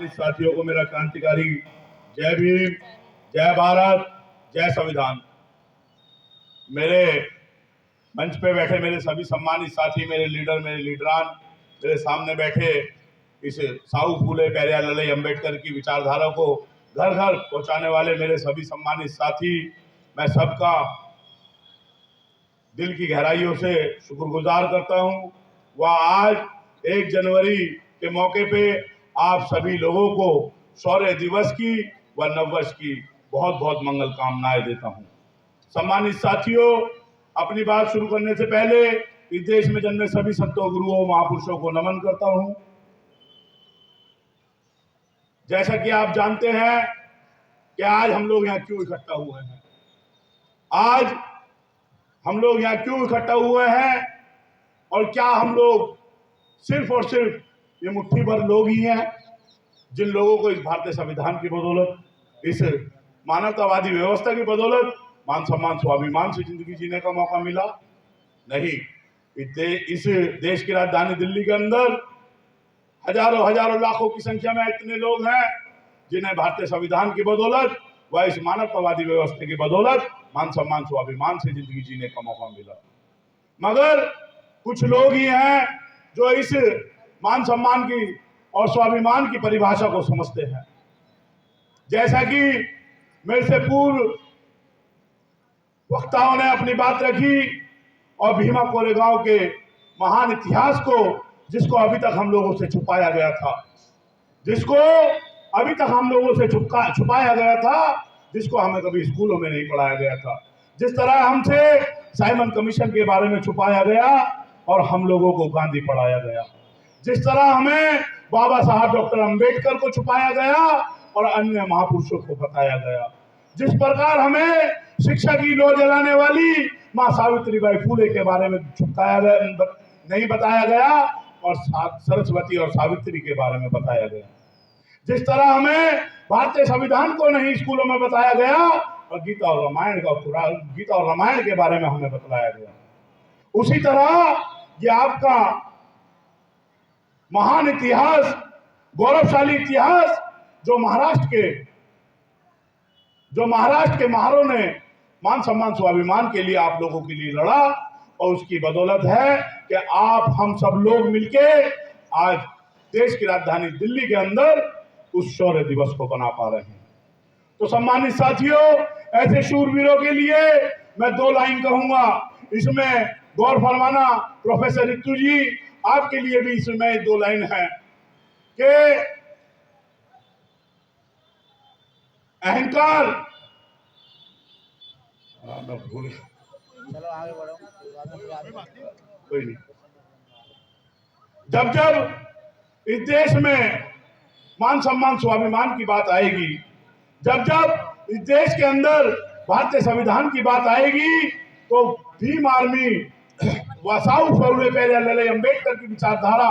सम्मानित साथियों को मेरा क्रांतिकारी जय भीम, जय भारत, जय संविधान। मेरे मंच पे बैठे मेरे सभी सम्मानित साथी, मेरे लीडर, मेरे लीडरान, मेरे सामने बैठे इस साहू फूले पेरियार ललई अम्बेडकर की विचारधारा को घर घर पहुंचाने वाले मेरे सभी सम्मानित साथी, मैं सबका दिल की गहराइयों से शुक्रगुजार करता हूं। वह आज 1 जनवरी के मौके पे आप सभी लोगों को शौर्य दिवस की व नववर्ष की बहुत बहुत मंगल कामनाएं देता हूं। सम्मानित साथियों, अपनी बात शुरू करने से पहले इस देश में जन्मे सभी संतों, गुरुओं, महापुरुषों को नमन करता हूं। जैसा कि आप जानते हैं कि आज हम लोग यहाँ क्यों इकट्ठा हुए हैं। आज हम लोग यहाँ क्यों इकट्ठा हुए हैं और क्या हम लोग सिर्फ और सिर्फ ये मुट्ठी भर लोग ही हैं जिन लोगों को इस भारतीय संविधान की बदौलत, इस मानवतावादी व्यवस्था की बदौलत मान सम्मान स्वाभिमान से जिंदगी जीने का मौका मिला? नहीं, इस देश की राजधानी दिल्ली के अंदर हजारों हजारों लाखों की संख्या में इतने लोग हैं जिन्हें भारतीय संविधान की बदौलत व इस मानवतावादी व्यवस्था की बदौलत मान सम्मान स्वाभिमान से जिंदगी जीने का मौका मिला। मगर कुछ लोग ही हैं जो इस मान सम्मान की और स्वाभिमान की परिभाषा को समझते हैं। जैसा कि मेरे से पूर्व वक्ताओं ने अपनी बात रखी और भीमा कोरेगांव के महान इतिहास को, जिसको अभी तक हम लोगों से छुपाया गया था, जिसको अभी तक हम लोगों से छुपाया गया था, जिसको हमें कभी स्कूलों में नहीं पढ़ाया गया था, जिस तरह हमसे साइमन कमीशन के बारे में छुपाया गया और हम लोगों को गांधी पढ़ाया गया, जिस तरह हमें बाबा साहब डॉक्टर अंबेडकर को छुपाया गया और अन्य महापुरुषों को बताया गया, जिस प्रकार हमें शिक्षा की लौ जलाने वाली माँ सावित्रीबाई फूले के बारे में नहीं बताया गया और सरस्वती और सावित्री के बारे में बताया गया, जिस तरह हमें भारतीय संविधान को नहीं स्कूलों में बताया गया और गीता और रामायण के बारे में हमें बताया गया। उसी तरह ये आपका महान इतिहास, गौरवशाली इतिहास जो महाराष्ट्र के महारों ने मान सम्मान स्वाभिमान के लिए आप लोगों के लिए लड़ा और उसकी बदौलत है कि आप हम सब लोग मिलके आज देश की राजधानी दिल्ली के अंदर उस शौर्य दिवस को बना पा रहे हैं। तो सम्मानित साथियों, ऐसे शूरवीरों के लिए मैं 2 लाइन कहूंगा। इसमें गौर फरमाना प्रोफेसर रितु जी, आपके लिए भी इसमें 2 लाइन है कि अहंकार, चलो आगे बढ़ो, कोई नहीं। जब जब इस देश में मान सम्मान स्वाभिमान की बात आएगी, जब जब इस देश के अंदर भारतीय संविधान की बात आएगी, तो भीम आर्मी व साहू फूले पेरियार ललई अम्बेडकर की विचारधारा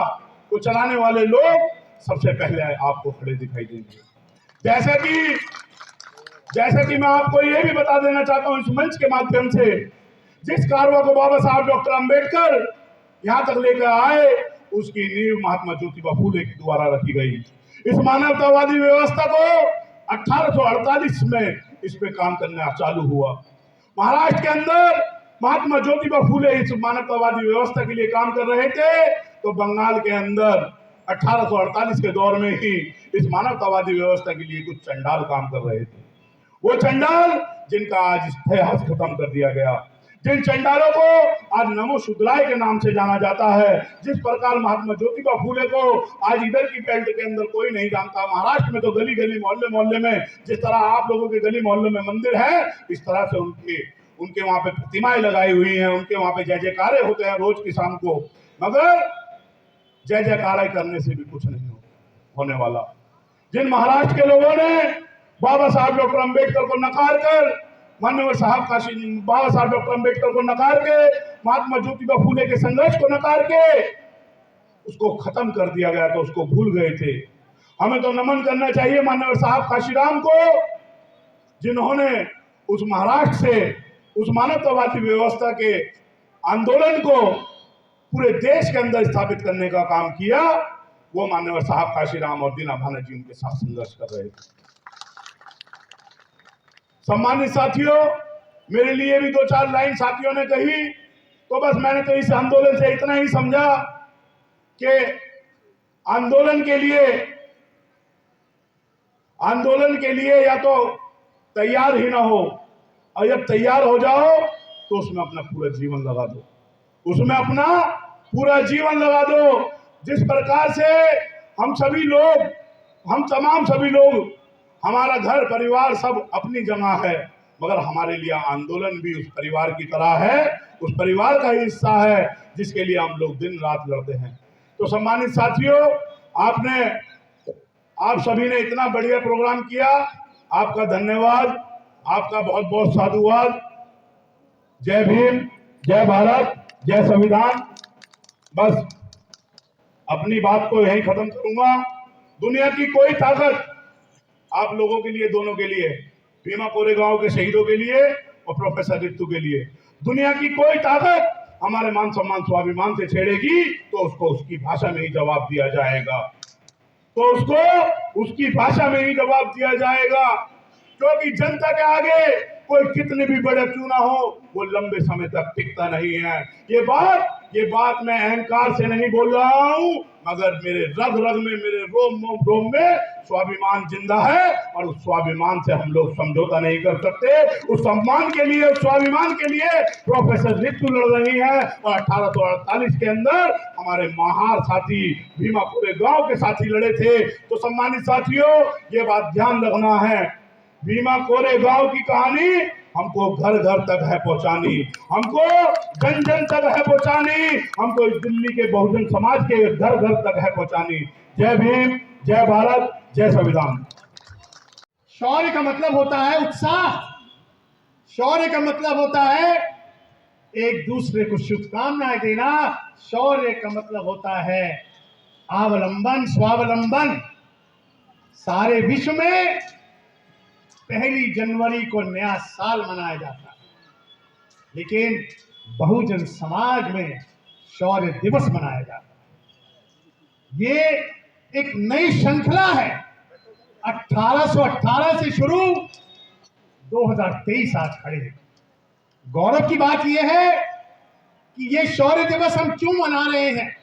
को चलाने वाले लोग सबसे पहले आपको खड़े दिखाई देंगे। जैसा कि मैं आपको ये भी बता देना चाहता हूं इस मंच के माध्यम से, जिस कारवा को बाबा साहब डॉक्टर अंबेडकर यहाँ तक लेकर आए, उसकी नींव महात्मा ज्योतिबा फूले के द्वारा रखी गई। इस मानवतावादी व्यवस्था को 1848 में इस पे काम करना चालू हुआ। महाराष्ट्र के अंदर महात्मा ज्योतिबा फूले इस मानवतावादी व्यवस्था के लिए काम कर रहे थे, तो बंगाल के अंदर 1848 के दौर में ही इस मानवतावादी व्यवस्था के लिए कुछ चंडाल काम कर रहे थे। वो चंडाल जिनका आज इतिहास खत्म कर दिया गया, जिन चंडालों को आज नमो शुद्राय के नाम से जाना जाता है, जिस प्रकार महात्मा ज्योतिबा फूले को आज इधर की बेल्ट के अंदर कोई नहीं जानता, महाराष्ट्र में तो गली गली मोहल्ले मोहल्ले में जिस तरह आप लोगों के गली मोहल्ले में मंदिर है, इस तरह से उनके वहां पे प्रतिमाएं लगाई हुई हैं, उनके वहां पे जय जयकारे होते हैं रोज की शाम को, मगर जय जयकारे करने से भी कुछ नहीं होने वाला। जिन महाराष्ट्र के लोगों ने बाबा साहब डॉक्टर अंबेडकर को नकार कर, माननीय बाबा साहब डॉक्टर अंबेडकर को नकार के, महात्मा ज्योतिबा फूले के संघर्ष को नकार के उसको खत्म कर दिया गया, तो उसको भूल गए थे। हमें तो नमन करना चाहिए माननीय साहब काशीराम को, जिन्होंने उस महाराष्ट्र से उस मानवतावादी व्यवस्था के आंदोलन को पूरे देश के अंदर स्थापित करने का काम किया वो मान्यवर साहब काशीराम और दीना भाना जी उनके साथ संघर्ष कर रहे थे। सम्मानित साथियों, मेरे लिए भी 2-4 लाइन साथियों ने कही, तो बस मैंने तो इस आंदोलन से इतना ही समझा कि आंदोलन के लिए या तो तैयार ही ना हो, और जब तैयार हो जाओ तो उसमें अपना पूरा जीवन लगा दो, उसमें अपना पूरा जीवन लगा दो। जिस प्रकार से हम तमाम सभी लोग, हमारा घर परिवार सब अपनी जगह है, मगर हमारे लिए आंदोलन भी उस परिवार की तरह है, उस परिवार का ही हिस्सा है जिसके लिए हम लोग दिन रात लड़ते हैं। तो सम्मानित साथियों, आप सभी ने इतना बढ़िया प्रोग्राम किया, आपका धन्यवाद, आपका बहुत बहुत साधुवाद। जय भीम, जय भारत, जय संविधान। बस अपनी बात को यहीं खत्म करूंगा। दुनिया की कोई ताकत आप लोगों के लिए, दोनों के लिए, भीमा कोरेगांव के शहीदों के लिए और प्रोफेसर रितु के लिए, दुनिया की कोई ताकत हमारे मान सम्मान स्वाभिमान से छेड़ेगी तो उसको उसकी भाषा में ही जवाब दिया जाएगा, क्योंकि जनता के आगे कोई कितने भी बड़े क्यों ना हो, वो लंबे समय तक टिकता नहीं है। ये बात मैं अहंकार से नहीं बोल रहा हूं, मगर मेरे रग रग में, मेरे रोम में स्वाभिमान जिंदा है, और उस स्वाभिमान से हम लोग समझौता नहीं कर सकते। उस सम्मान के लिए, उस स्वाभिमान के लिए प्रोफेसर रितु लड़ रही है, और 1848 के अंदर हमारे महार साथी भीमा कोरेगांव के साथी लड़े थे। तो सम्मानित साथियों, ये बात ध्यान रखना है, भीमा कोरेगांव की कहानी हमको घर घर तक है पहुंचानी, हमको जन जन तक है पहुंचानी, हमको इस दिल्ली के बहुजन समाज के घर घर तक है पहुंचानी। जय भीम, जय भारत, जय संविधान। शौर्य का मतलब होता है उत्साह, शौर्य का मतलब होता है एक दूसरे को शुभकामनाएं देना, शौर्य का मतलब होता है अवलंबन, स्वावलंबन। सारे विश्व में 1 जनवरी को नया साल मनाया जाता है, लेकिन बहुजन समाज में शौर्य दिवस मनाया जाता है। ये एक नई श्रृंखला है, 1818 से शुरू, 2023 आज खड़े हैं। गौरव की बात यह है कि ये शौर्य दिवस हम क्यों मना रहे हैं।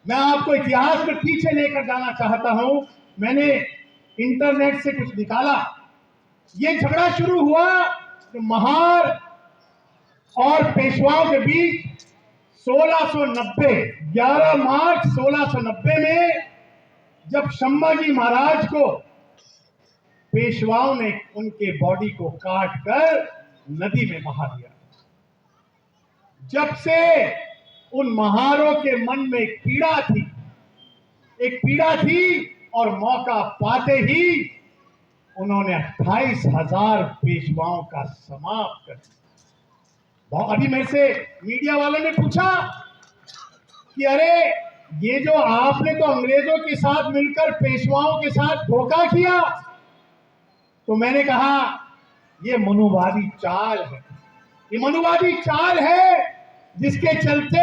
मैं आपको इतिहास में पीछे लेकर जाना चाहता हूं। मैंने इंटरनेट से कुछ निकाला। ये झगड़ा शुरू हुआ तो महार और पेशवाओं के बीच 1690, 11 मार्च 1690 में, जब संभाजी महाराज को पेशवाओं ने उनके बॉडी को काट कर नदी में बहा दिया। जब से उन महारों के मन में एक पीड़ा थी और मौका पाते ही उन्होंने 28,000 पेशवाओं का समाप्त कर दिया। अभी मेरे से मीडिया वालों ने पूछा कि अरे ये जो आपने तो अंग्रेजों के साथ मिलकर पेशवाओं के साथ धोखा किया, तो मैंने कहा ये मनुवादी चाल है। ये मनुवादी चाल है जिसके चलते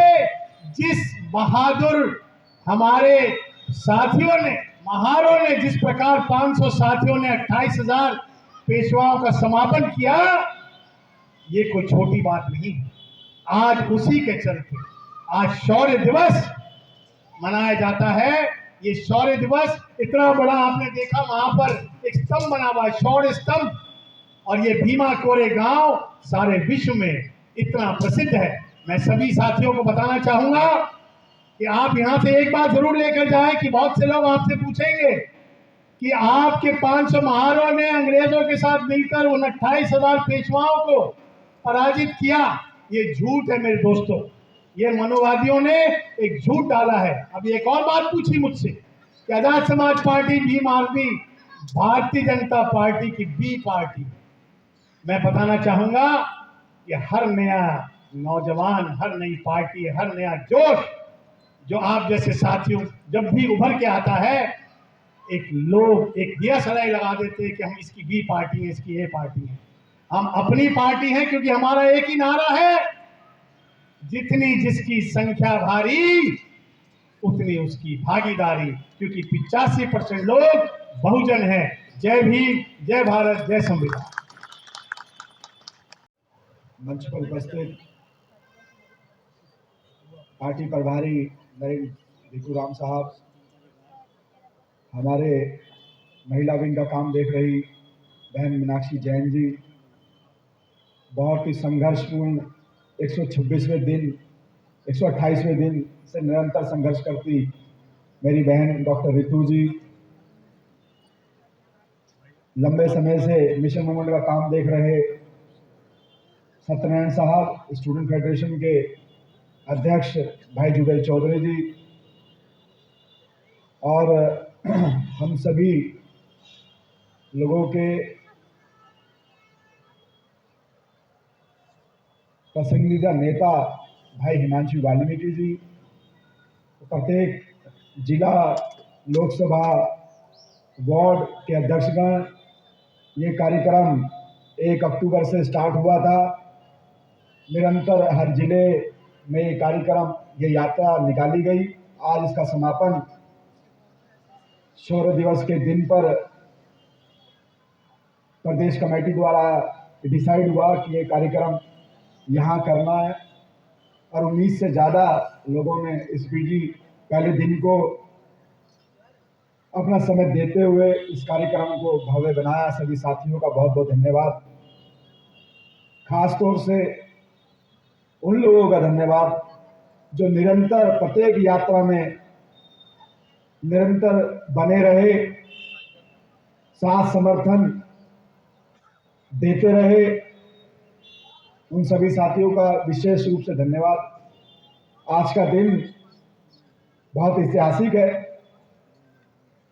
जिस बहादुर हमारे साथियों ने, महारों ने, जिस प्रकार 500 साथियों ने 28,000 पेशवाओं का समापन किया, ये कोई छोटी बात नहीं। आज उसी के चलते आज शौर्य दिवस मनाया जाता है। ये शौर्य दिवस इतना बड़ा, आपने देखा वहां पर एक स्तंभ बना हुआ है, शौर्य स्तंभ, और ये भीमा कोरेगांव सारे विश्व में इतना प्रसिद्ध है। मैं सभी साथियों को बताना चाहूंगा कि आप यहां से एक बात जरूर लेकर जाएं कि बहुत से लोग आपसे पूछेंगे कि आपके 500 महारों ने अंग्रेजों के साथ मिलकर उन 28,000 पेशवाओं को पराजित किया। ये झूठ है मेरे दोस्तों, ये मनोवादियों ने एक झूठ डाला है। अब एक और बात पूछी मुझसे कि Azad Samaj party, Bhim army, Bharatiya Janata party की बी पार्टी। मैं बताना चाहूंगा कि हर नया नौजवान, हर नई पार्टी, हर नया जोश जो आप जैसे साथियों जब भी उभर के आता है, लोग एक दिया सलाई लगा देते हैं कि हम इसकी बी पार्टी है, इसकी ए पार्टी है। हम अपनी पार्टी हैं, क्योंकि हमारा एक ही नारा है, जितनी जिसकी संख्या भारी उतनी उसकी भागीदारी, क्योंकि 85% लोग बहुजन हैं। जय भीम, जय भारत, जय संविधान। मंच पर उपस्थित पार्टी प्रभारी नरेंद्र भिखूराम साहब, हमारे महिला विंग का काम देख रही बहन मीनाक्षी जैन जी, बहुत ही संघर्षपूर्ण 126वें दिन 128वें दिन से निरंतर संघर्ष करती मेरी बहन डॉक्टर रितु जी, लंबे समय से मिशन मूवमेंट का काम देख रहे सत्यनारायण साहब, स्टूडेंट फेडरेशन के अध्यक्ष भाई जुगल चौधरी जी, और हम सभी लोगों के पसंदीदा नेता भाई हिमांशु वाल्मीकि जी, प्रत्येक जिला लोकसभा वार्ड के अध्यक्षगण, ये कार्यक्रम 1 अक्टूबर से स्टार्ट हुआ था। निरंतर हर जिले में ये कार्यक्रम, ये यात्रा निकाली गई। आज इसका समापन शौर्य दिवस के दिन पर प्रदेश कमेटी द्वारा डिसाइड हुआ कि ये कार्यक्रम यहाँ करना है, और 19 से ज़्यादा लोगों ने इस बिजी पहले दिन को अपना समय देते हुए इस कार्यक्रम को भव्य बनाया। सभी साथियों का बहुत बहुत धन्यवाद। खास तौर से उन लोगों का धन्यवाद जो निरंतर प्रत्येक यात्रा में निरंतर बने रहे, साथ समर्थन देते रहे। उन सभी साथियों का विशेष रूप से धन्यवाद। आज का दिन बहुत ऐतिहासिक है।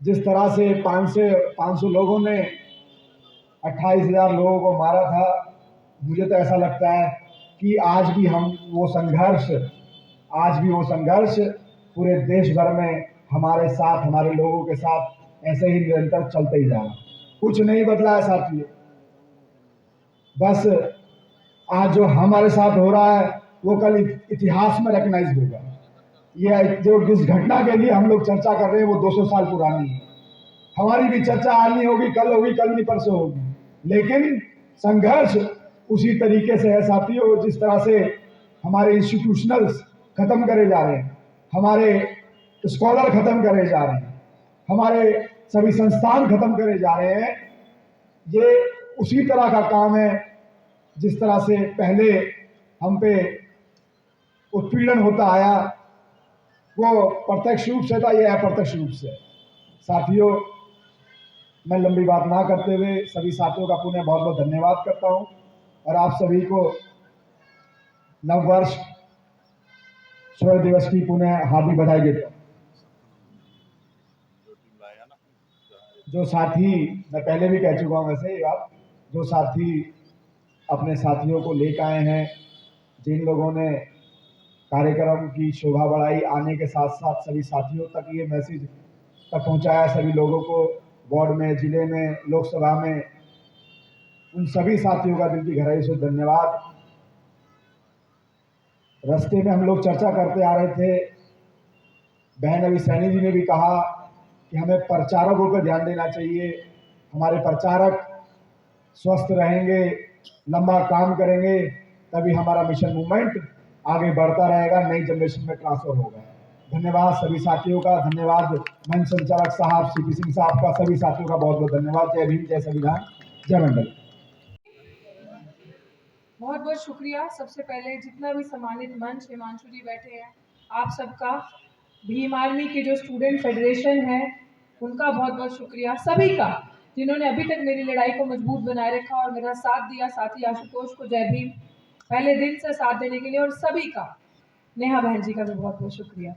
जिस तरह से 500 लोगों ने 28,000 लोगों को मारा था, मुझे तो ऐसा लगता है कि आज भी वो संघर्ष पूरे देश भर में हमारे साथ, हमारे लोगों के साथ ऐसे ही निरंतर चलते ही जा रहा। कुछ नहीं बदला है साथियों। बस आज जो हमारे साथ हो रहा है वो कल इतिहास में रिकॉग्नाइज होगा। ये जो जिस घटना के लिए हम लोग चर्चा कर रहे हैं वो 200 साल पुरानी है। हमारी भी चर्चा आज नहीं होगी, कल नहीं परसों होगी, लेकिन संघर्ष उसी तरीके से है साथियों। जिस तरह से हमारे इंस्टीट्यूशनल्स खत्म करे जा रहे हैं, हमारे स्कॉलर खत्म करे जा रहे हैं, हमारे सभी संस्थान खत्म करे जा रहे हैं, ये उसी तरह का काम है जिस तरह से पहले हम पे उत्पीड़न होता आया, वो प्रत्यक्ष रूप से था, ये अप्रत्यक्ष रूप से। साथियों, मैं लंबी बात ना करते हुए सभी साथियों का पुनः बहुत बहुत धन्यवाद करता हूं, और आप सभी को नववर्ष शौर्य दिवस की पुनः हार्दिक बधाई देता हूं। जो साथी, मैं पहले भी कह चुका हूं वैसे ये बात, जो साथी अपने साथियों को लेकर आए हैं, जिन लोगों ने कार्यक्रम की शोभा बढ़ाई, आने के साथ साथ सभी साथियों तक ये मैसेज तक पहुंचाया, सभी लोगों को वार्ड में, जिले में, लोकसभा में, उन सभी साथियों का दिल की गहराई से धन्यवाद। रास्ते में हम लोग चर्चा करते आ रहे थे, बहन अभी सैनी जी ने भी कहा कि हमें प्रचारकों पर ध्यान देना चाहिए। हमारे प्रचारक स्वस्थ रहेंगे, लंबा काम करेंगे, तभी हमारा मिशन मूवमेंट आगे बढ़ता रहेगा, नई जनरेशन में ट्रांसफर होगा। धन्यवाद सभी साथियों का, धन्यवाद मंच संचालक साहब, सीपी सिंह साहब का, सभी साथियों का बहुत बहुत धन्यवाद। जय भीम, जय संविधान, जय मंडल। बहुत बहुत शुक्रिया। सबसे पहले जितना भी सम्मानित मंच हिमांशु जी बैठे हैं, आप सबका, भीम आर्मी के जो स्टूडेंट फेडरेशन है उनका बहुत बहुत शुक्रिया, सभी का जिन्होंने अभी तक मेरी लड़ाई को मजबूत बनाए रखा और मेरा साथ दिया। साथी आशुतोष को जय भीम, पहले दिन से साथ देने के लिए, और सभी का, नेहा बहन जी का भी बहुत बहुत शुक्रिया।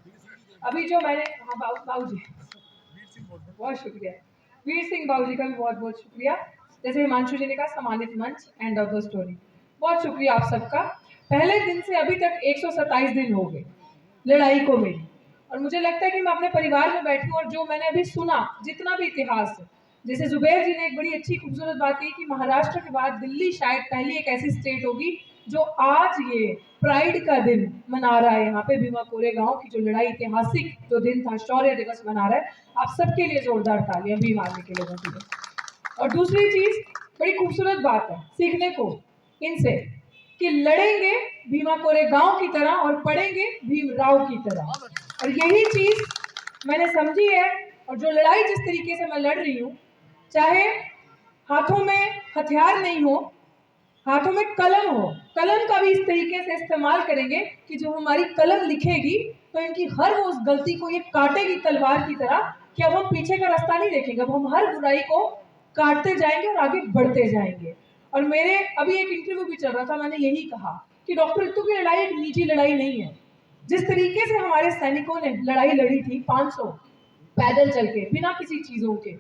अभी जो मैंने, हाँ बाबू जी बहुत शुक्रिया, वीर सिंह बाबू जी का भी बहुत बहुत शुक्रिया। जैसे हिमांशु जी ने कहा, सम्मानित मंच, एंड ऑफ द स्टोरी। बहुत शुक्रिया आप सबका। पहले दिन से अभी तक 127 दिन हो गए लड़ाई को मेरी, और मुझे लगता है कि मैं अपने परिवार में बैठी हूँ, और जो मैंने अभी सुना, जितना भी इतिहास है, जैसे जुबैर जी ने एक बड़ी अच्छी खूबसूरत बात की कि महाराष्ट्र के बाद दिल्ली शायद पहली एक ऐसी स्टेट होगी जो आज ये प्राइड का दिन मना रहा है यहाँ पे भीमा कोरेगांव की जो लड़ाई ऐतिहासिक जो दिन था, शौर्य दिवस मना रहा है, आप सबके लिए जोरदार तालियां भीम आर्मी के लोगों के लिए। और दूसरी चीज बड़ी खूबसूरत बात है सीखने को इनसे कि लड़ेंगे भीमा कोरेगांव की तरह और पढ़ेंगे भीमराव की तरह, और यही चीज मैंने समझी है। और जो लड़ाई जिस तरीके से मैं लड़ रही हूँ, चाहे हाथों में हथियार नहीं हो, हाथों में कलम हो, कलम का भी इस तरीके से इस्तेमाल करेंगे कि जो हमारी कलम लिखेगी तो इनकी हर वो उस गलती को ये काटेगी तलवार की तरह कि अब हम पीछे का रास्ता नहीं देखेंगे, अब हम हर बुराई को काटते जाएंगे और आगे बढ़ते जाएंगे। और मेरे अभी एक इंटरव्यू भी चल रहा था, मैंने यही कहा कि डॉक्टर रितु की लड़ाई एक निजी लड़ाई नहीं है। जिस तरीके से हमारे सैनिकों ने लड़ाई लड़ी थी 500 पैदल चल के बिना किसी चीजों के,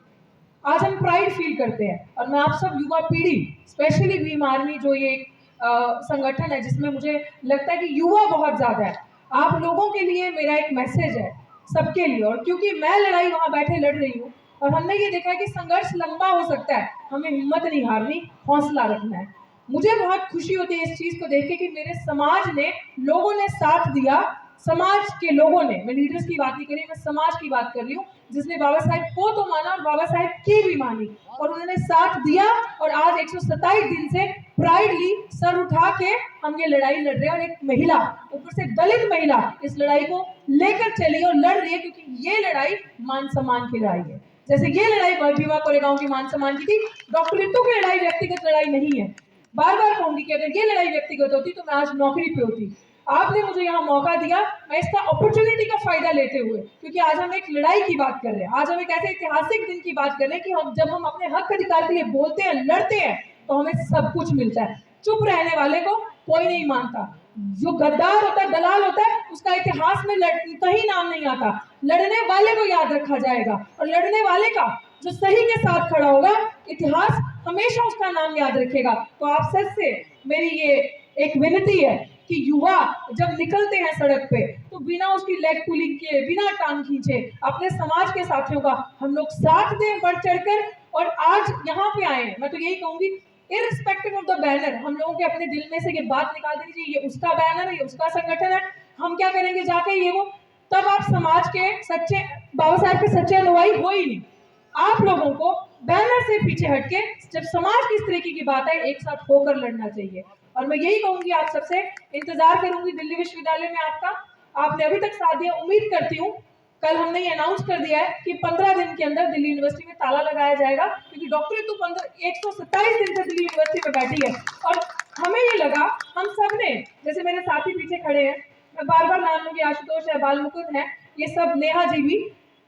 आज हम प्राइड फील करते हैं। और मैं आप सब युवा पीढ़ी, स्पेशली भीम आर्मी जो ये संगठन है जिसमें मुझे लगता है कि युवा बहुत ज्यादा है, आप लोगों के लिए मेरा एक मैसेज है सबके लिए। और क्योंकि मैं लड़ाई वहां बैठे लड़ रही हूँ और हमने ये देखा है कि संघर्ष लंबा हो सकता है, हमें हिम्मत नहीं हारनी, हौसला रखना है। मुझे बहुत खुशी होती है इस चीज को देख के कि मेरे समाज ने, लोगों ने साथ दिया, समाज के लोगों ने, मैं लीडर्स की बात नहीं कर रही, मैं समाज की बात कर रही हूँ, जिसने बाबा साहेब को तो माना और बाबा साहेब की भी मानी, और उन्होंने साथ दिया। और आज 127 दिन से प्राइडली सर उठा के हम ये लड़ाई लड़ रहे हैं, और एक महिला, ऊपर से दलित महिला, इस लड़ाई को लेकर चली और लड़ रही है, क्योंकि ये लड़ाई मान सम्मान की लड़ाई है। जैसे ये लड़ाई भीमा कोरेगांव की मान सम्मान की थी, डॉक्टर रितु की लड़ाई व्यक्तिगत लड़ाई नहीं है। बार बार कहूंगी कि अगर ये लड़ाई व्यक्तिगत होती तो मैं आज नौकरी पे होती। आपने मुझे यहाँ मौका दिया, मैं इसका अपॉर्चुनिटी का फायदा लेते हुए, क्योंकि आज हम एक लड़ाई की बात कर रहे हैं, आज हम एक ऐसे ऐतिहासिक दिन की बात कर रहे हैं कि हम जब हम अपने हक अधिकार के लिए बोलते हैं, लड़ते हैं, तो हमें सब कुछ मिलता है। चुप रहने वाले को कोई नहीं मानता, जो गद्दार होता है, दलाल होता है, उसका इतिहास में कहीं नाम नहीं आता। लड़ने वाले को याद रखा जाएगा, और लड़ने वाले का जो सही के साथ खड़ा होगा, इतिहास हमेशा उसका नाम याद रखेगा। तो आप सबसे मेरी ये एक विनती है कि युवा जब निकलते हैं सड़क पे तो बिना उसकी लेग पुलिंग के, बिना टांग खींचे, अपने समाज के साथियों का हम लोग साथ दें बढ़ चढ़कर। और आज यहाँ पे आए हैं, मैं तो यही कहूंगी, इररिस्पेक्टिव ऑफ द बैनर, हम लोगों के अपने दिल में से ये बात निकाल देनी चाहिए, ये उसका बैनर है, ये उसका संगठन है, हम क्या करेंगे जाके ये वो, तब आप समाज के सच्चे बाबा साहब के सच्चे अनुयायी हो ही नहीं। आप लोगों को बैनर से पीछे हटके जब समाज की इस तरीके की बात है, एक साथ होकर लड़ना चाहिए। और मैं यही कहूंगी, आप सबसे इंतजार करूंगी दिल्ली विश्वविद्यालय में आपका, आपने अभी तक साथ दिया, उम्मीद करती हूँ कल हमने ये अनाउंस कर दिया है कि 15 दिन के अंदर दिल्ली यूनिवर्सिटी में ताला लगाया जाएगा, क्योंकि डॉक्टर रितु 127 दिन से दिल्ली यूनिवर्सिटी में बैठी है। और हमें ये लगा, हम सब ने, जैसे मेरे साथी पीछे खड़े हैं, मैं बार बार नाम लूंगी, आशुतोष है, बाल मुकुंद है, ये सब, नेहा जी भी,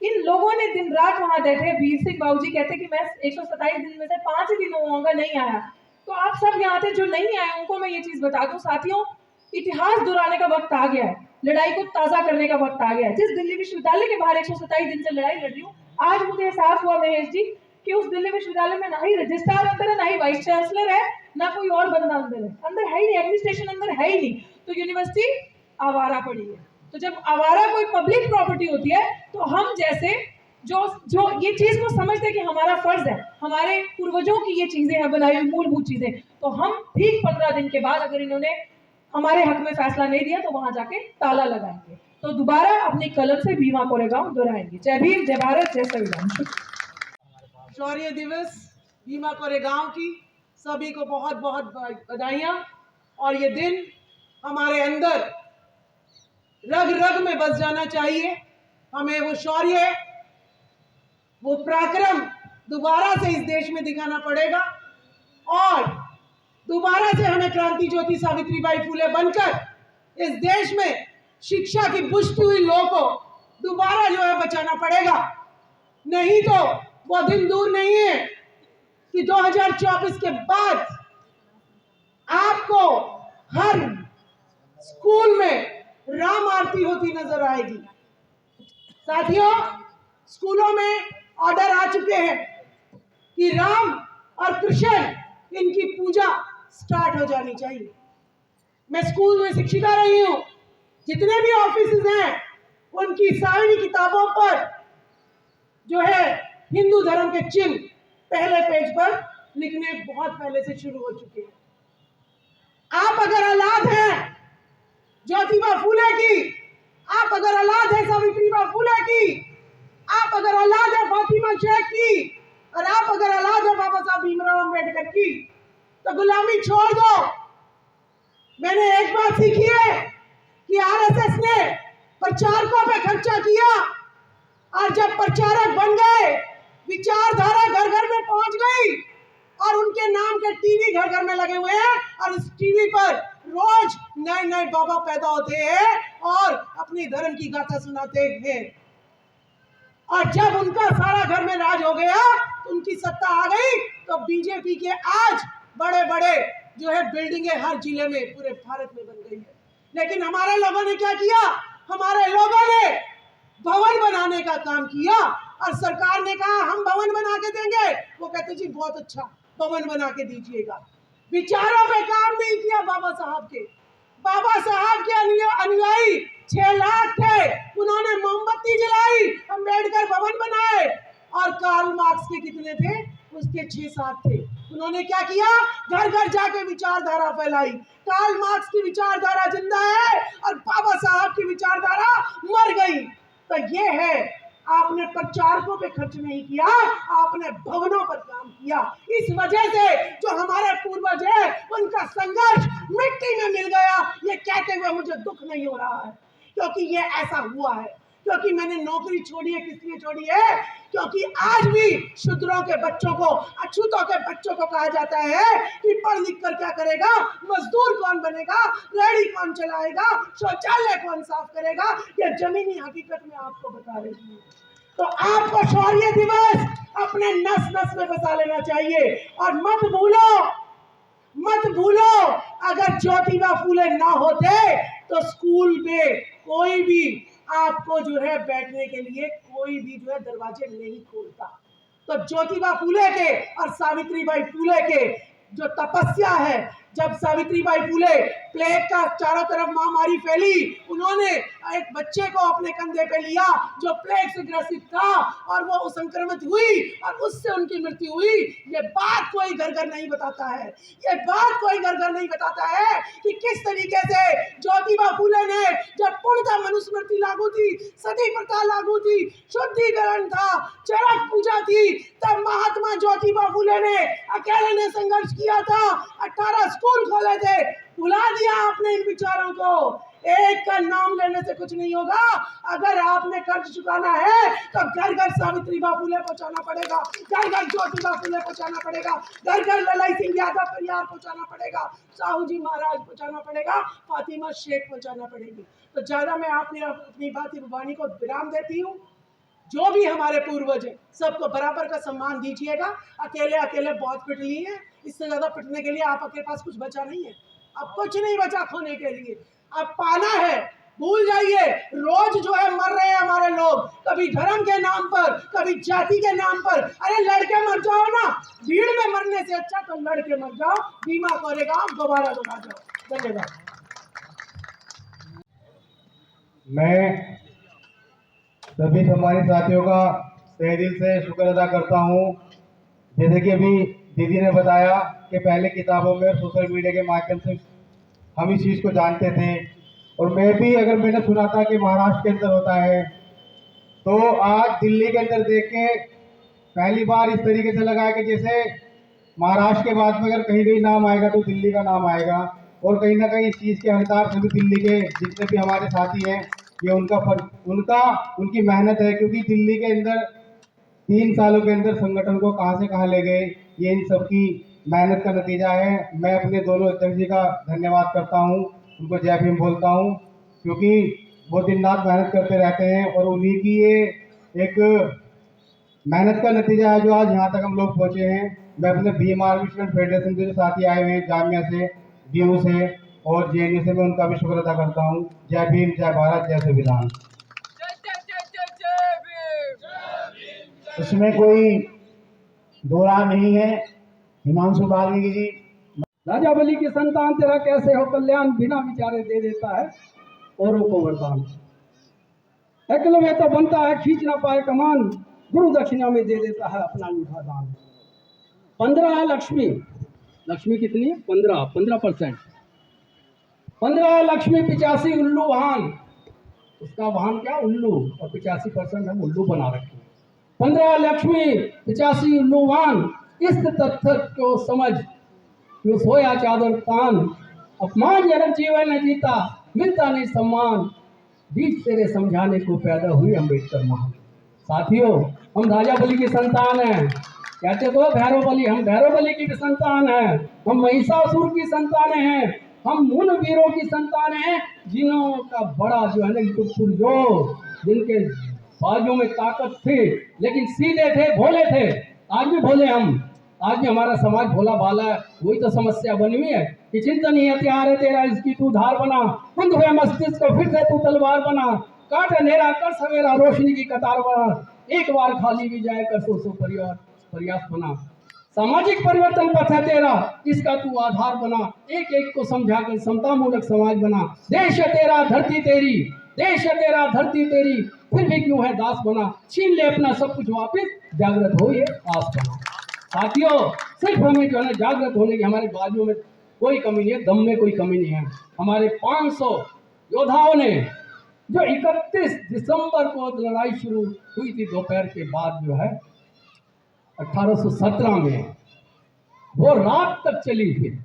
इन लोगों ने दिन रात वहां बैठे। वीर सिंह बाबू जी कहते कि मैं 127 दिन में से 5 ही दिन होगा नहीं आया। तो आप सब यहाँ थे जो नहीं आए, उनको मैं ये चीज बता दूं, साथियों, इतिहास दोहराने का वक्त आ गया है, लड़ाई को ताजा करने का वक्त आ गया है। जिस दिल्ली विश्वविद्यालय के बाहर 127 दिन से लड़ाई लड़ रही हूँ, आज मुझे एहसास हुआ महेश जी कि उस दिल्ली विश्वविद्यालय में ना ही रजिस्ट्रार अंदर है, ना ही वाइस चांसलर है, ना कोई और बंदा अंदर है ही नहीं, एडमिनिस्ट्रेशन अंदर है ही नहीं। तो यूनिवर्सिटी आवारा पड़ी है। तो जब आवारा कोई पब्लिक प्रॉपर्टी होती है, तो हम जैसे जो ये चीज को समझते हैं कि हमारा फर्ज है, हमारे पूर्वजों की ये चीजें हैं बनाई हुई मूलभूत चीजें, तो हम ठीक 15 दिन के बाद अगर इन्होंने हमारे हक में फैसला नहीं दिया तो वहां जाके ताला लगाएंगे, तो दोबारा अपनी कलम से भीमा कोरेगांव दोहराएंगे। जय भीम, जय भारत, जय संविधान। शौर्य दिवस भीमा कोरेगांव की सभी को बहुत बहुत बधाइयाँ। और ये दिन हमारे अंदर रग रग में बस जाना चाहिए। हमें वो शौर्य, वो पराक्रम दोबारा से इस देश में दिखाना पड़ेगा, और दोबारा से हमें क्रांति ज्योति सावित्रीबाई फुले बनकर इस देश में शिक्षा की बुझती हुई लौ को दोबारा जो है बचाना पड़ेगा। नहीं तो वो दिन दूर नहीं है कि 2024 के बाद आपको हर स्कूल में राम आरती होती नजर आएगी। साथियों, स्कूलों में ऑर्डर आ चुके हैं कि राम और कृष्ण इनकी पूजा स्टार्ट हो जानी चाहिए। मैं स्कूल में शिक्षिका रही हूँ, जितने भी ऑफिसेज हैं उनकी सारी किताबों पर जो है हिंदू धर्म के चिन्ह पहले पेज पर लिखने बहुत पहले से शुरू हो चुके हैं। आप अगर औलाद हैं ज्योतिबा फूले की, आप अगर औलाद है सावित्रीबाई फूले की, आप अगर औलाद है फातिमा शेख की, और आप अगर औलाद है बाबा साहब भीमराव अंबेडकर की, तो गुलामी छोड़ दो। मैंने एक बात सीखी है कि आरएसएस ने प्रचारकों पे खर्चा किया, और जब प्रचारक बन गए, विचारधारा घर घर में पहुंच गई, और उनके नाम के टीवी घर घर में लगे हुए हैं, और इस टीवी पर रोज नए नए बाबा पैदा होते हैं और अपने धर्म की गाथा सुनाते हैं। और जब उनका सारा घर में राज हो गया, तो उनकी सत्ता आ गई, तो बीजेपी के आज बड़े बड़े जो है बिल्डिंगें हर जिले में पूरे भारत में बन गई है। लेकिन हमारे लोगों ने क्या किया? हमारे लोगों ने भवन बनाने का काम किया, और सरकार ने कहा हम भवन बना के देंगे। वो कहते जी बहुत अच्छा, भवन बना के दीजिएगा। विचारों पे काम नहीं किया बाबा साहब के। बाबा साहब के अनुयायी 6 लाख थे, उन्होंने मोमबत्ती जलाई, अंबेडकर भवन बनाए। और कार्ल मार्क्स के कितने थे? उसके 6-7 थे। उन्होंने क्या किया? घर घर जाके विचारधारा फैलाई। कार्ल मार्क्स की विचारधारा जिंदा है और बाबा साहब की विचारधारा मर गई। तो ये है, आपने प्रचारकों पे खर्च नहीं किया, आपने भवनों पर काम किया। इस वजह से जो हमारे पूर्वज है, उनका संघर्ष मिट्टी में मिल गया। ये कहते हुए मुझे दुख नहीं हो रहा है, क्योंकि ये ऐसा हुआ है। क्योंकि मैंने नौकरी छोड़ी है, किस लिए छोड़ी है? क्योंकि आज भी शूद्रों के बच्चों को, अछूतों के बच्चों को कहा जाता है कि पढ़ लिख कर क्या करेगा, मजदूर कौन बनेगा, रेहड़ी कौन चलाएगा, शौचालय कौन साफ करेगा। ये जमीनी हकीकत में आपको बता रही हूँ। तो आपको शौर्य दिवस अपने नस नस में बसा लेना चाहिए। और मत भूलो, अगर ज्योतिबा फूले ना होते तो स्कूल में कोई भी आपको जो है बैठने के लिए कोई भी जो है दरवाजे नहीं खोलता। तो ज्योतिबा फूले के और सावित्रीबाई फूले के जो तपस्या है, जब सावित्रीबाई फूले प्लेग का चारों तरफ महामारी फैली, उन्होंने एक बच्चे को अपने कंधे पे लिया जो प्लेग से ग्रसित था, और वो संक्रमित हुई और उससे उनकी मृत्यु हुई। ये बात कोई घर घर नहीं बताता है। ये बात कोई घर घर नहीं बताता है कि किस तरीके से ज्योतिबा फूले ने, जब पूर्णतः मनुस्मृति लागू थी, सती प्रथा लागू थी, शुद्धिकरण था, चरक पूजा थी, तब महात्मा ज्योतिबा फूले ने अकेले ने संघर्ष किया था। 18 स्कूल खोले थे। भुला दिया आपने इन विचारों को। एक का नाम लेने से कुछ नहीं होगा। अगर आपने कर्ज चुकाना है तो घर घर सावित्रीबाई फूले पहुंचाना पड़ेगा, घर घर ज्योतिबा फूले पहुंचाना पड़ेगा, घर घर ललाई सिंह यादव परिवार पहुंचाना पड़ेगा, साहू जी महाराज पहुंचाना पड़ेगा, फातिमा शेख पहुंचाना पड़ेगी। तो ज्यादा मैं अपनी बात वाणी को विराम देती हूँ। जो भी हमारे पूर्वज हैं, सबको बराबर का सम्मान दीजिएगा। अकेले बहुत पिट लिए हैं, इससे ज्यादा पिटने के लिए आपके पास कुछ बचा नहीं है। अब कुछ नहीं बचा खोने के लिए। अब पाना है, भूल जाइए। रोज जो है मर रहे हैं हमारे लोग, कभी धर्म के नाम पर, कभी जाति के नाम पर। अरे लड़के मर जाओ ना, भीड़ में मरने से अच्छा तो लड़के मर जाओ, बीमा करेगा, आप दोबारा जाओ। धन्यवाद। मैं सभी सम्मानित साथियों का तहे दिल से शुक्र अदा करता हूँ। जैसे कि अभी दीदी ने बताया कि पहले किताबों में, सोशल मीडिया के माध्यम से हम इस चीज़ को जानते थे, और मैं भी अगर मैंने सुना था कि महाराष्ट्र के अंदर होता है, तो आज दिल्ली के अंदर देख के पहली बार इस तरीके से लगा कि जैसे महाराष्ट्र के बाद में अगर कहीं कहीं नाम आएगा तो दिल्ली का नाम आएगा। और कहीं ना कहीं इस चीज़ के हकदार सभी दिल्ली के जितने भी हमारे साथी हैं, ये उनकी मेहनत है। क्योंकि दिल्ली के अंदर 3 सालों के अंदर संगठन को कहां से कहां ले गए, ये इन सबकी मेहनत का नतीजा है। मैं अपने दोनों अध्यक्ष जी का धन्यवाद करता हूं, उनको जय भीम बोलता हूं, क्योंकि वो दिन रात मेहनत करते रहते हैं, और उन्हीं की ये एक मेहनत का नतीजा है जो आज यहाँ तक हम लोग पहुँचे हैं। मैं अपने भीम आर्मी स्टूडेंट फेडरेशन के जो साथी आए हुए हैं, जामिया से, DU से और JNU से, मैं उनका भी शुक्र अदा करता हूँ। जय भीम, जय भारत, जय संविधान। इसमें कोई दो राय नहीं है। हिमांशु वाल्मीकि जी। राजा बलि की संतान तेरा कैसे हो कल्याण, बिना विचारे दे देता है औरों को वरदान। अकेले में तो बनता है खींच ना पाए कमान, गुरु दक्षिणा में दे देता है अपना मीठा दान। 15 है लक्ष्मी। लक्ष्मी कितनी है? 15%। 15 लक्ष्मी 85 उल्लू वाहन, उसका वाहन क्या उल्लू, और 85% हम उल्लू बना रखे। 15 लक्ष्मी 85 उल्लू वाहन, इस तथ्य को समझ जो सोया चादर तान, अपमानजनक जीवन न जीता, मिलता नहीं सम्मान, बीच तेरे समझाने को पैदा हुई अम्बेडकर महान। साथियों, हम राजा बलि की संतान हैं, कहते तो भैरव बलि, हम भैरव बलि की भी संतान हैं, हम महिषासुर की संतानें हैं, हम उन वीरों की संतानें हैं जिन्हों का बड़ा जो है ना जो पुरजोर, जिनके बाजू में ताकत थी, लेकिन सीधे थे, भोले थे। आज भी भोले हम, आज भी हमारा समाज भोला भाला है। वही तो समस्या बनी हुई है कि चिंतन ही हथियार है तेरा, इसकी तू धार बना, कुंद हुए मस्तिष्क को फिर से तू तलवार बना, काट अंधेरा कर सवेरा रोशनी की कतार बना, एक बार खाली भी जाए कर सो परिवार प्रयास बना। सामाजिक परिवर्तन पथ है तेरा, इसका तू आधार बना, एक एक को समझाकर समता मूलक समाज बना। देश है तेरा धरती तेरी, देश है तेरा धरती तेरी, फिर भी क्यों है दास बना, छीन ले अपना सब कुछ वापिस, जागृत हो ये आस बना। साथियों, सिर्फ हमें जो है ना जागृत होने की, हमारे बाजू में कोई कमी नहीं है, दम में कोई कमी नहीं है। हमारे 500 योद्धाओं ने जो 31 दिसंबर को लड़ाई शुरू हुई थी दोपहर के बाद जो है 1817 में, वो रात तक चली थी।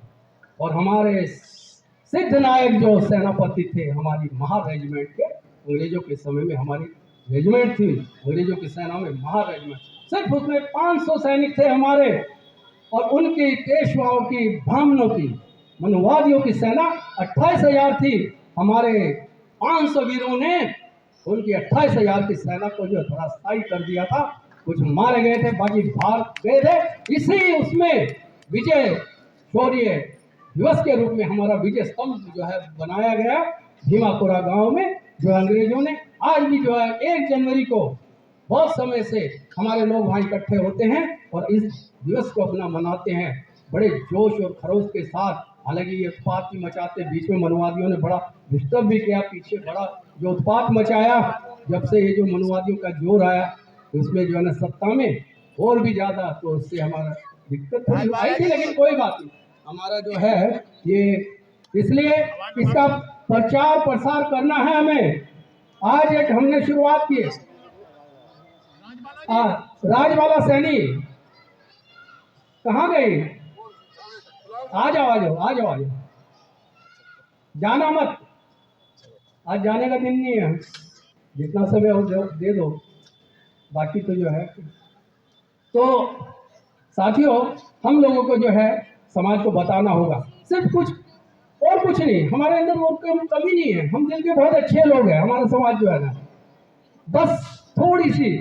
और हमारे सिद्ध नायक जो सेनापति थे हमारी महा रेजिमेंट के, अंग्रेजों के समय में हमारी रेजिमेंट थी, अंग्रेजों की सेना में महा रेजिमेंट, सिर्फ उसमें 500 सैनिक थे हमारे, और उनकी पेशवाओं की, ब्राह्मणों की, मनुवादियों की सेना 28,000 थी। हमारे 500 वीरों ने उनकी 28,000 की सेना को जो धराशायी कर दिया था। कुछ मारे गए थे, बाकी भाग गए थे। इसी उसमें विजय शौर्य दिवस के रूप में हमारा विजय स्तंभ जो है बनाया गया भीमापुरा गांव में, जो अंग्रेजों ने। आज भी जो है 1 जनवरी को बहुत समय से हमारे लोग वहाँ इकट्ठे होते हैं और इस दिवस को अपना मनाते हैं बड़े जोश और खरोश के साथ। हालांकि ये उत्पात भी मचाते, बीच में मनुवादियों ने बड़ा डिस्टर्ब भी किया, पीछे बड़ा जो उत्पात मचाया, जब से ये जो मनुवादियों का जोर आया उसमें जो है ना सत्ता में और भी ज़्यादा, तो उससे हमारा दिक्कत आई थी। लेकिन कोई बात नहीं, हमारा जो है ये, इसलिए इसका प्रचार प्रसार करना है हमें। आज एक हमने शुरुआत की, राजबाला सैनी कहाँ गई? आ जाओ आ जाओ आ जाओ आ जाओ, जाना मत, आज जाने का दिन नहीं है, जितना समय हो दे दो, बाकी तो जो है। तो साथियों, हम लोगों को जो है समाज को बताना होगा, सिर्फ कुछ और कुछ नहीं, हमारे अंदर वो कमी नहीं है, हम दिल के बहुत अच्छे लोग हैं, हमारा समाज जो है ना, बस थोड़ी सी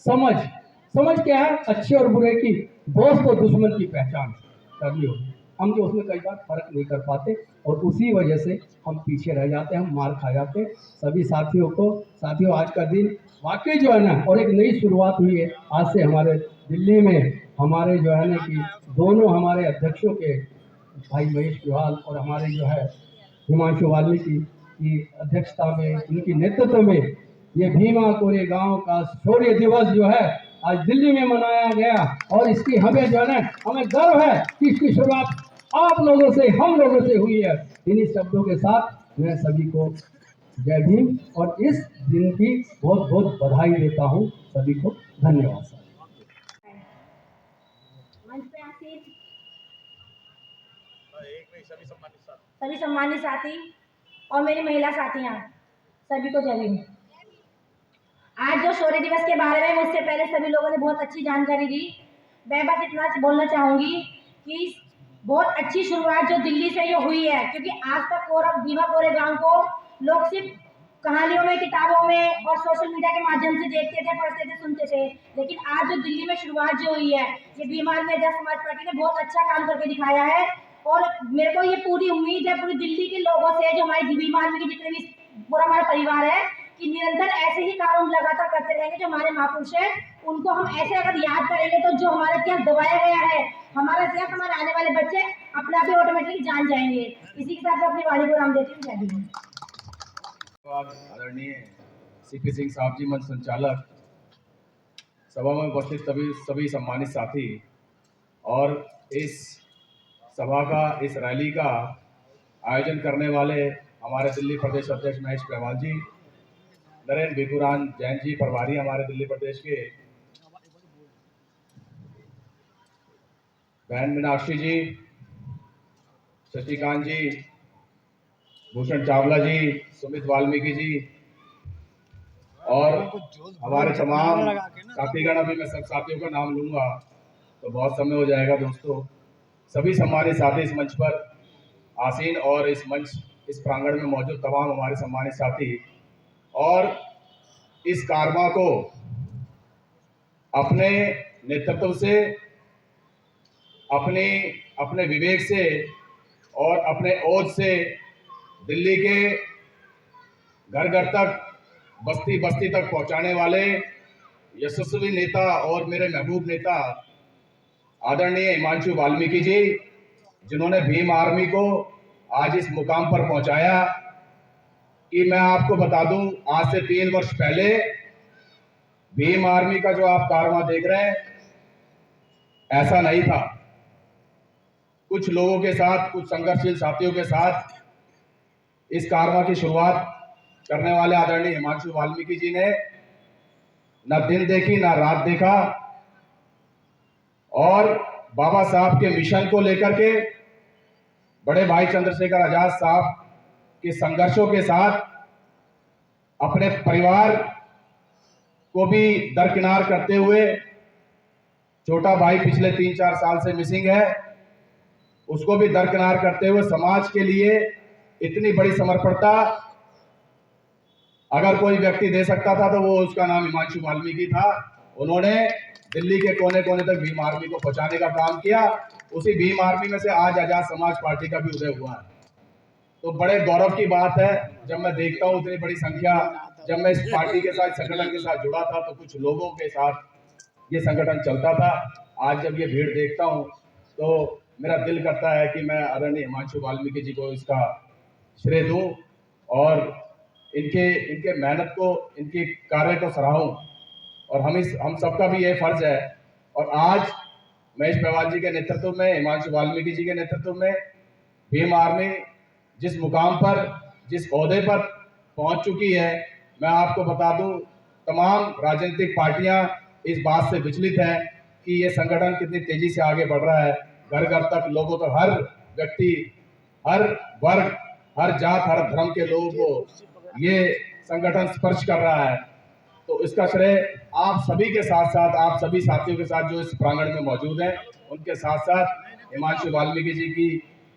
समझ क्या है, अच्छे और बुरे की, दोस्त और दुश्मन की पहचान करनी होगी। हम जो उसमें कई बार फर्क नहीं कर पाते और उसी वजह से हम पीछे रह जाते हैं, हम मार खा जाते हैं। सभी साथियों को, साथियों आज का दिन वाकई जो है ना, और एक नई शुरुआत हुई है आज से हमारे दिल्ली में, हमारे जो है ना कि दोनों हमारे अध्यक्षों के, भाई महेश तिवारी और हमारे जो है हिमांशु वाल्मीकि की अध्यक्षता में, उनकी नेतृत्व में ये भीमा कोरे गांव का शौर्य दिवस जो है आज दिल्ली में मनाया गया। और इसकी हमें जो है ना, हमें गर्व है कि इसकी शुरुआत आप लोगों से, हम लोगों से हुई है। इन्हीं शब्दों के साथ मैं सभी को जय भीम और इस दिन की बहुत बहुत बधाई देता हूँ। सभी को धन्यवाद। सभी सम्मानित साथी और मेरी महिला साथियां, सभी को जय भीम। आज जो शौर्य दिवस के बारे में मुझसे पहले सभी लोगों ने बहुत अच्छी जानकारी दी, मैं बस इतना बोलना चाहूँगी कि बहुत अच्छी शुरुआत जो दिल्ली से ये हुई है, क्योंकि आज तक भीमा कोरे गांव को लोग सिर्फ कहानियों में, किताबों में और सोशल मीडिया के माध्यम से देखते थे, पढ़ते थे, सुनते थे। लेकिन आज जो दिल्ली में शुरुआत जो हुई है, ये भीमार में जन समाज पार्टी ने बहुत अच्छा काम करके दिखाया है। और मेरे को ये पूरी उम्मीद है पूरी दिल्ली के लोगों से, जो हमारी भीमार में के जितने भी पूरा हमारा परिवार है, कि निरंतर ऐसे ही काम लगातार करते रहेंगे। जो हमारे महापुरुष हैं उनको हम ऐसे अगर याद करेंगे तो जो हमारा इतिहास दबाया गया है, हमारा इतिहास हमारे आने वाले बच्चे अपने आप ही ऑटोमेटिकली जान जाएंगे। इसी के साथ मैं अपनी वाणी को राम देती हूँ। जय हिंद। आदरणीय सीपी सिंह साहब जी, मंच संचालक, सभा में उपस्थित सभी सम्मानित साथी और इस सभा का, इस रैली का आयोजन करने वाले हमारे दिल्ली प्रदेश अध्यक्ष महेश पहलवान जी, नरेंद्र भिखुरान जैन जी प्रभारी हमारे दिल्ली प्रदेश के, बहन मीनाक्षी जी, शशिकांत जी, भूषण चावला जी, सुमित वाल्मीकि जी और हमारे तमाम साथीगण, अभी मैं सब साथियों का नाम लूंगा तो बहुत समय हो जाएगा दोस्तों। सभी सम्मानित साथी इस मंच पर आसीन और इस प्रांगण में मौजूद तमाम हमारे सम्मानित साथी और इस कारवां को अपने नेतृत्व से, अपने विवेक से और अपने ओज से दिल्ली के घर घर तक, बस्ती बस्ती तक पहुंचाने वाले यशस्वी नेता और मेरे महबूब नेता आदरणीय हिमांशु वाल्मीकि जी, जिन्होंने भीम आर्मी को आज इस मुकाम पर पहुंचाया कि मैं आपको बता दूं, आज से 3 वर्ष पहले भीम आर्मी का जो आप कारवां देख रहे हैं ऐसा नहीं था। कुछ लोगों के साथ, कुछ संघर्षशील साथियों के साथ इस कारवां की शुरुआत करने वाले आदरणीय हिमांशु वाल्मीकि जी ने न दिन देखी न रात देखा और बाबा साहब के मिशन को लेकर के बड़े भाई चंद्रशेखर आजाद साहब के संघर्षों के साथ अपने परिवार को भी दरकिनार करते हुए, छोटा भाई पिछले 3-4 साल से मिसिंग है, उसको भी दरकिनार करते हुए समाज के लिए इतनी बड़ी समर्पणता अगर कोई व्यक्ति दे सकता था तो वो उसका नाम हिमांशु वाल्मीकि था। उन्होंने दिल्ली के कोने कोने तक भीम आर्मी को पहुंचाने का काम किया। उसी भीम आर्मी में से आज आजाद समाज पार्टी का भी उदय हुआ है। तो बड़े गौरव की बात है जब मैं देखता हूं इतनी बड़ी संख्या। जब मैं इस पार्टी के साथ, संगठन के साथ जुड़ा था तो कुछ लोगों के साथ ये संगठन चलता था। आज जब ये भीड़ देखता हूं तो मेरा दिल करता है कि मैं आदरणीय हिमांशु वाल्मीकि जी को इसका श्रेय दूं और इनके मेहनत को, इनके कार्य को सराहूं। और हम सबका भी ये फर्ज है। और आज महेश पहलवान जी के नेतृत्व में, हिमांशु वाल्मीकि जी के नेतृत्व में भीम आर्मी जिस मुकाम पर, जिस ओहदे पर पहुंच चुकी है, मैं आपको बता दूं तमाम राजनीतिक पार्टियां इस बात से विचलित हैं कि ये संगठन कितनी तेजी से आगे बढ़ रहा है। घर घर तक, लोगों तक, हर व्यक्ति, हर वर्ग, हर जात, हर धर्म के लोगों को ये संगठन स्पर्श कर रहा है। तो इसका श्रेय आप सभी के साथ साथ, आप सभी साथियों के साथ जो इस प्रांगण में मौजूद हैं, उनके साथ साथ हिमांशु वाल्मीकि जी की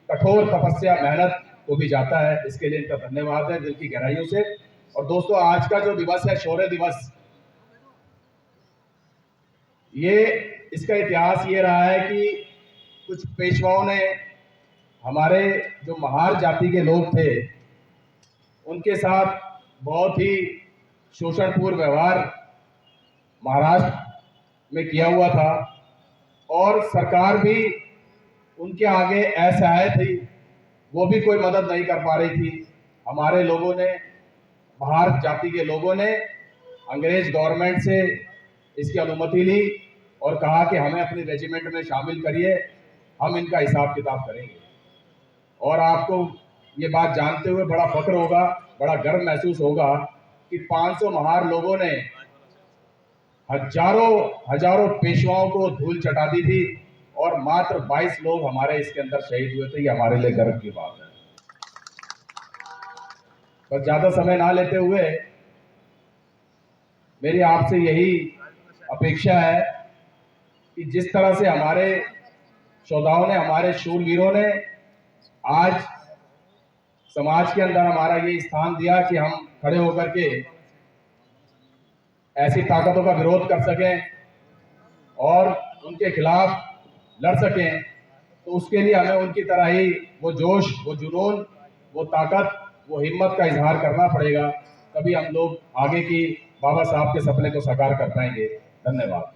कठोर तपस्या, मेहनत को भी जाता है। इसके लिए इनका धन्यवाद है दिल की गहराइयों से। और दोस्तों, आज का जो दिवस है, शौर्य दिवस, इसका इतिहास ये रहा है कि कुछ पेशवाओं ने, हमारे जो महार जाति के लोग थे, उनके साथ बहुत ही शोषणपूर्ण व्यवहार महाराष्ट्र में किया हुआ था और सरकार भी उनके आगे असहाय थी। वो भी कोई मदद नहीं कर पा रही थी। हमारे लोगों ने, महार जाति के लोगों ने अंग्रेज गवर्नमेंट से इसकी अनुमति ली और कहा कि हमें अपनी रेजिमेंट में शामिल करिए, हम इनका हिसाब किताब करेंगे। और आपको ये बात जानते हुए बड़ा फख्र होगा, बड़ा गर्व महसूस होगा कि 500 महार लोगों ने हजारों पेशवाओं को धूल चटा दी थी और मात्र 22 लोग हमारे इसके अंदर शहीद हुए थे। ये हमारे लिए गर्व की बात है। पर ज्यादा समय ना लेते हुए मेरी आपसे यही अपेक्षा है कि जिस तरह से हमारे योद्धाओं ने, हमारे शूरवीरों ने आज समाज के अंदर हमारा ये स्थान दिया कि हम खड़े होकर के ऐसी ताकतों का विरोध कर सकें और उनके खिलाफ लड़ सकें, तो उसके लिए हमें उनकी तरह ही वो जोश, वो जुनून, वो ताकत, वो हिम्मत का इजहार करना पड़ेगा। तभी हम लोग आगे की बाबा साहब के सपने को साकार कर पाएंगे। धन्यवाद।